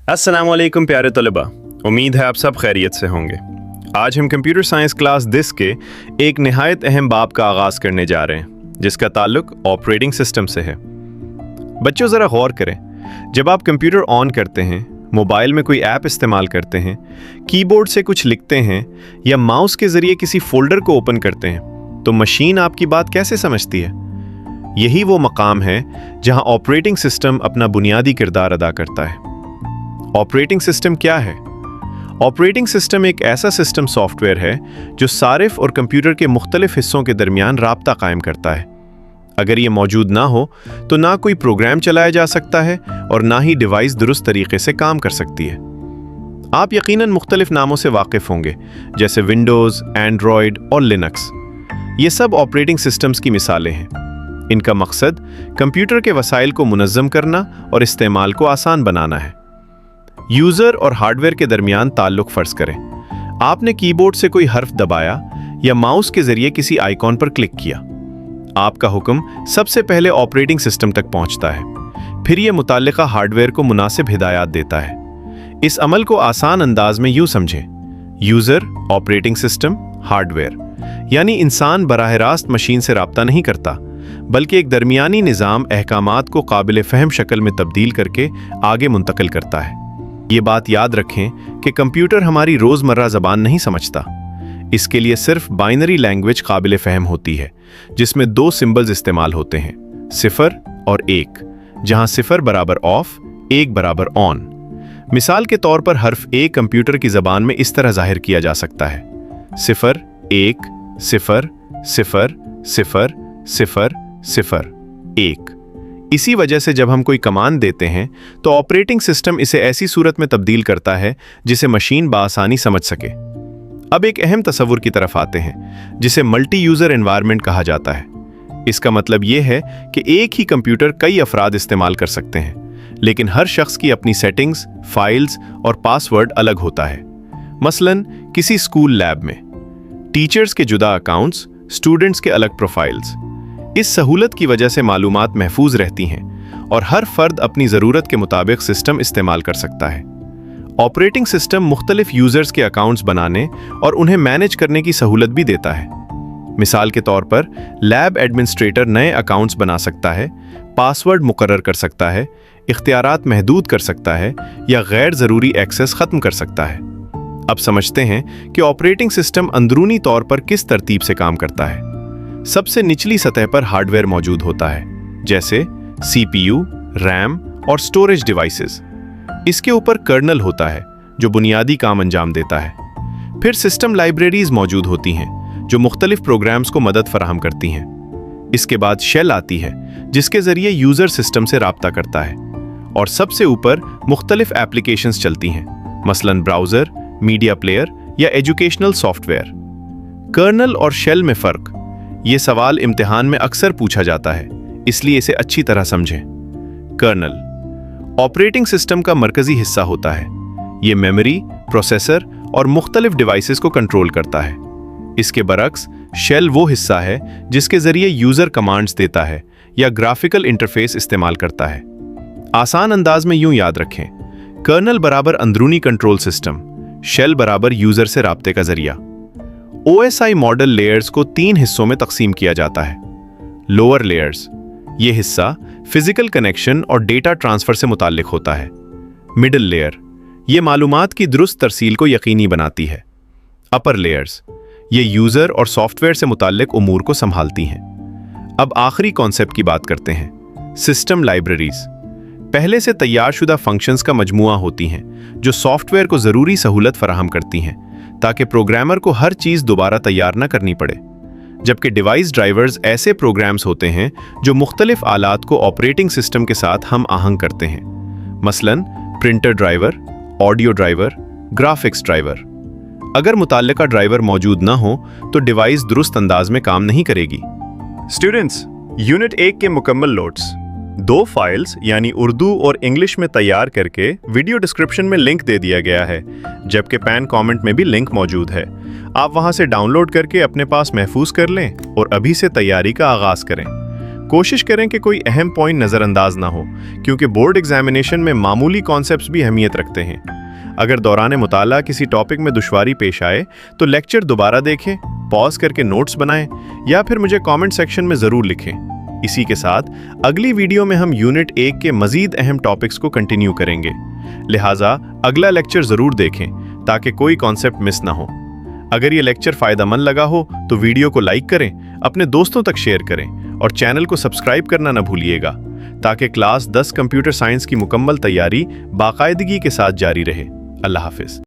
अस्सलाम वालेकुम प्यारे तलबा, उम्मीद है आप सब खैरियत से होंगे। आज हम कंप्यूटर साइंस क्लास 10 के एक नहायत अहम बाब का आगाज़ करने जा रहे हैं, जिसका ताल्लुक ऑपरेटिंग सिस्टम से है। बच्चों ज़रा गौर करें, जब आप कंप्यूटर ऑन करते हैं, मोबाइल में कोई ऐप इस्तेमाल करते हैं, कीबोर्ड से कुछ लिखते हैं या माउस के ज़रिए किसी फोल्डर को ओपन करते हैं, तो मशीन आपकी बात कैसे समझती है? यही वो मकाम है जहां ऑपरेटिंग सिस्टम अपना बुनियादी किरदार अदा करता है। ऑपरेटिंग सिस्टम क्या है? ऑपरेटिंग सिस्टम एक ऐसा सिस्टम सॉफ्टवेयर है जो सारिफ और कंप्यूटर के मुख्तलिफ हिस्सों के दरमियान राब्ता कायम करता है। अगर ये मौजूद ना हो तो ना कोई प्रोग्राम चलाया जा सकता है और ना ही डिवाइस दुरुस्त तरीके से काम कर सकती है। आप यकीनन मुख्तलिफ नामों से वाकिफ होंगे, जैसे विंडोज़, एंड्रॉयड और लिनक्स। ये सब ऑपरेटिंग सिस्टम्स की मिसालें हैं। इनका मकसद कंप्यूटर के वसाइल को मुनज़्ज़म करना और इस्तेमाल को आसान बनाना है। यूज़र और हार्डवेयर के दरमियान ताल्लुक फ़र्ज़ करें। आपने कीबोर्ड से कोई हर्फ दबाया या माउस के ज़रिए किसी आइकॉन पर क्लिक किया। आपका हुक्म सबसे पहले ऑपरेटिंग सिस्टम तक पहुंचता है, फिर यह मुताल्लिका हार्डवेयर को मुनासिब हिदायत देता है। इस अमल को आसान अंदाज में यूँ समझें: यूज़र, ऑपरेटिंग सिस्टम, हार्डवेयर। यानी इंसान बराह रास्त मशीन से राब्ता नहीं करता, बल्कि एक दरमियानी निज़ाम अहकामात को काबिल फ़हम शक्ल में तब्दील करके आगे मुंतकिल करता है। ये बात याद रखें कि कंप्यूटर हमारी रोज़मर्रा ज़बान नहीं समझता। इसके लिए सिर्फ बाइनरी लैंग्वेज काबिल फ़हम होती है, जिसमें दो सिंबल्स इस्तेमाल होते हैं, 0 और 1, जहां 0 बराबर ऑफ, 1 बराबर ऑन। मिसाल के तौर पर हर्फ ए कंप्यूटर की ज़बान में इस तरह जाहिर किया जा सकता है: 0 1 0 0 0 0 0 1। इसी वजह से जब हम कोई कमांड देते हैं तो ऑपरेटिंग सिस्टम इसे ऐसी सूरत में तब्दील करता है जिसे मशीन बासानी समझ सके। अब एक अहम तस्वुर की तरफ आते हैं, जिसे मल्टी यूज़र एनवायरनमेंट कहा जाता है। इसका मतलब यह है कि एक ही कंप्यूटर कई अफराद इस्तेमाल कर सकते हैं, लेकिन हर शख्स की अपनी सेटिंग्स, फाइल्स और पासवर्ड अलग होता है। मसलन किसी स्कूल लैब में टीचर्स के जुदा अकाउंट्स, स्टूडेंट्स के अलग प्रोफाइल्स। इस सहूलत की वजह से मालूमात महफूज रहती हैं और हर फर्द अपनी ज़रूरत के मुताबिक सिस्टम इस्तेमाल कर सकता है। ऑपरेटिंग सिस्टम मुख्तलिफ यूज़र्स के अकाउंट्स बनाने और उन्हें मैनेज करने की सहूलत भी देता है। मिसाल के तौर पर लैब एडमिनिस्ट्रेटर नए अकाउंट्स बना सकता है, पासवर्ड मुकर्रर कर सकता है, इख्तियारात महदूद कर सकता है या गैर ज़रूरी एक्सेस ख़त्म कर सकता है। अब समझते हैं कि ऑपरेटिंग सिस्टम अंदरूनी तौर पर किस तरतीब से काम करता है। सबसे निचली सतह पर हार्डवेयर मौजूद होता है, जैसे CPU, रैम और स्टोरेज डिवाइसेस। इसके ऊपर कर्नल होता है जो बुनियादी काम अंजाम देता है। फिर सिस्टम लाइब्रेरीज मौजूद होती हैं जो मुख्तलिफ प्रोग्राम्स को मदद फराहम करती हैं। इसके बाद शेल आती है जिसके ज़रिए यूज़र सिस्टम से राब्ता करता है। और सबसे ऊपर मुख्तलिफ एप्लीकेशंस चलती हैं, मसलन ब्राउज़र, मीडिया प्लेयर या एजुकेशनल सॉफ्टवेयर। कर्नल और शेल में फ़र्क, ये सवाल इम्तिहान में अक्सर पूछा जाता है, इसलिए इसे अच्छी तरह समझें। कर्नल ऑपरेटिंग सिस्टम का मरकजी हिस्सा होता है। ये मेमोरी, प्रोसेसर और मुख्तलिफ डिवाइसेस को कंट्रोल करता है। इसके बरक्स शेल वो हिस्सा है जिसके ज़रिए यूज़र कमांड्स देता है या ग्राफिकल इंटरफेस इस्तेमाल करता है। आसान अंदाज में यूं याद रखें: कर्नल बराबर अंदरूनी कंट्रोल सिस्टम, शेल बराबर यूज़र से राब्ते का ज़रिया। OSI मॉडल लेयर्स को 3 हिस्सों में तकसीम किया जाता है। लोअर लेयर्स, ये हिस्सा फिजिकल कनेक्शन और डेटा ट्रांसफर से मुताल्लिक होता है। मिडिल लेयर, ये मालूमात की दुरुस्त तरसील को यकीनी बनाती है। अपर लेयर्स, ये यूज़र और सॉफ्टवेयर से मुताल्लिक उमूर को संभालती हैं। अब आखिरी कॉन्सेप्ट की बात करते हैं, सिस्टम लाइब्रेरीज। पहले से तैयारशुदा फंक्शंस का मजमूआ होती हैं जो सॉफ्टवेयर को ज़रूरी सहूलत फराहम करती हैं ताकि प्रोग्रामर को हर चीज़ दोबारा तैयार न करनी पड़े। जबकि डिवाइस ड्राइवर्स ऐसे प्रोग्राम्स होते हैं जो मुख्तलिफ आलात को ऑपरेटिंग सिस्टम के साथ हम आहंग करते हैं, मसलन printer driver, audio driver, graphics driver. अगर मुताल्लिका ड्राइवर मौजूद न हो तो डिवाइस दुरुस्त अंदाज में काम नहीं करेगी। स्टूडेंट्स, यूनिट 1 के मुकम्मल नोट्स 2 फाइल्स यानी उर्दू और इंग्लिश में तैयार करके वीडियो डिस्क्रिप्शन में लिंक दे दिया गया है, जबकि पैन कमेंट में भी लिंक मौजूद है। आप वहां से डाउनलोड करके अपने पास महफूज कर लें और अभी से तैयारी का आगाज करें। कोशिश करें कि कोई अहम पॉइंट नज़रअंदाज ना हो, क्योंकि बोर्ड एग्जामिनेशन में मामूली कॉन्सेप्ट्स भी अहमियत रखते हैं। अगर दौरान मुताला किसी टॉपिक में दुश्वारी पेश आए तो लेक्चर दोबारा देखें, पॉज करके नोट्स बनाएं या फिर मुझे कमेंट सेक्शन में ज़रूर लिखें। इसी के साथ अगली वीडियो में हम यूनिट 1 के मज़ीद अहम टॉपिक्स को कंटिन्यू करेंगे, लिहाजा अगला लेक्चर ज़रूर देखें ताकि कोई कॉन्सेप्ट मिस ना हो। अगर ये लेक्चर फ़ायदेमंद लगा हो तो वीडियो को लाइक करें, अपने दोस्तों तक शेयर करें और चैनल को सब्सक्राइब करना ना भूलिएगा ताकि क्लास 10 कंप्यूटर साइंस की मुकम्मल तैयारी बाकायदगी के साथ जारी रहे। अल्लाह हाफिज़।